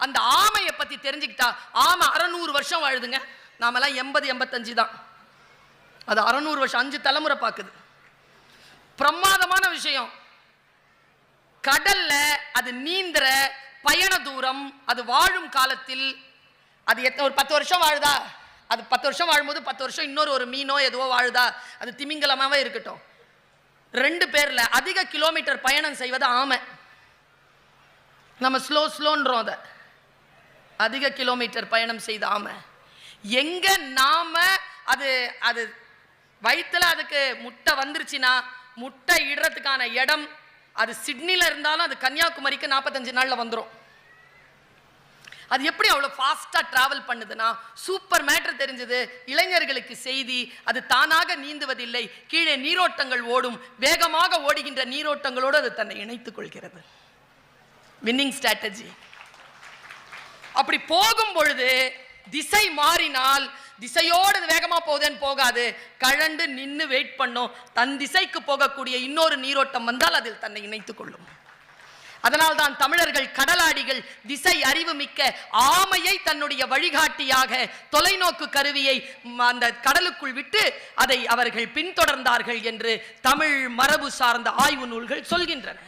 அந்த ஆமையை பத்தி தெரிஞ்சுக்கிட்டா ஆமை 600 வருஷம் வாழுதுங்க. நாமெல்லாம் 80-85 தான். அது 600 வருஷம், 5 தலைமுறை பார்க்குது. பிரமாதமான விஷயம். கடல்ல அது நீந்திர பயண தூரம், அது வாழும் காலத்தில் அது ஒரு 10 வருஷம் வாழுதா, அது 10 வருஷம் வாழும்போது 10 வருஷம் இன்னொரு ஒரு மீனோ எதுவோ வாழுதா, அது திமிங்கலமாவே இருக்கட்டும். 2 பேர்ல அதிக கிலோமீட்டர் பயணம் செய்வது ஆமை. நம்ம ஸ்லோன்றோம். அதை அதிக கிலோமீட்டர் பயணம் செய்த ஆமை. எங்க நாம அது அது வயிற்றுல அதுக்கு முட்டை வந்துருச்சுன்னா முட்டை இடுறதுக்கான இடம் அது சிட்னில இருந்தாலும் அது கன்னியாகுமரிக்கு 45 நாள்ல வந்துடும். அது எப்படி அவ்வளவு ஃபாஸ்டா டிராவல் பண்ணுதுன்னா, சூப்பர் மேட்டர் தெரிஞ்சது. இளைஞர்களுக்கு செய்தி, அது தானாக நீந்துவதில்லை, கீழே நீரோட்டங்கள் ஓடும், வேகமாக ஓடுகின்ற நீரோட்டங்களோடு அது தன்னை இணைத்துக் கொள்கிறது. Winning strategy. அப்படி போகும் பொழுது திசை மாறினால் திசையோடு வேகமா போகுதுன்னு போகாது, கழண்டு நின்று வெயிட் பண்ணும். தன் திசைக்கு போகக்கூடிய இன்னொரு நீரோட்டம் வந்தால் அதில் தன்னை இணைத்துக் கொள்ளும். அதனால்தான் தமிழர்கள் கடலாடிகள் திசை அறிவு மிக்க ஆமையை தன்னுடைய வழிகாட்டியாக தொலைநோக்கு கருவியை அந்த கடலுக்குள் விட்டு அதை அவர்கள் பின்தொடர்ந்தார்கள் என்று தமிழ் மரபு சார்ந்த ஆய்வு நூல்கள் சொல்கின்றன.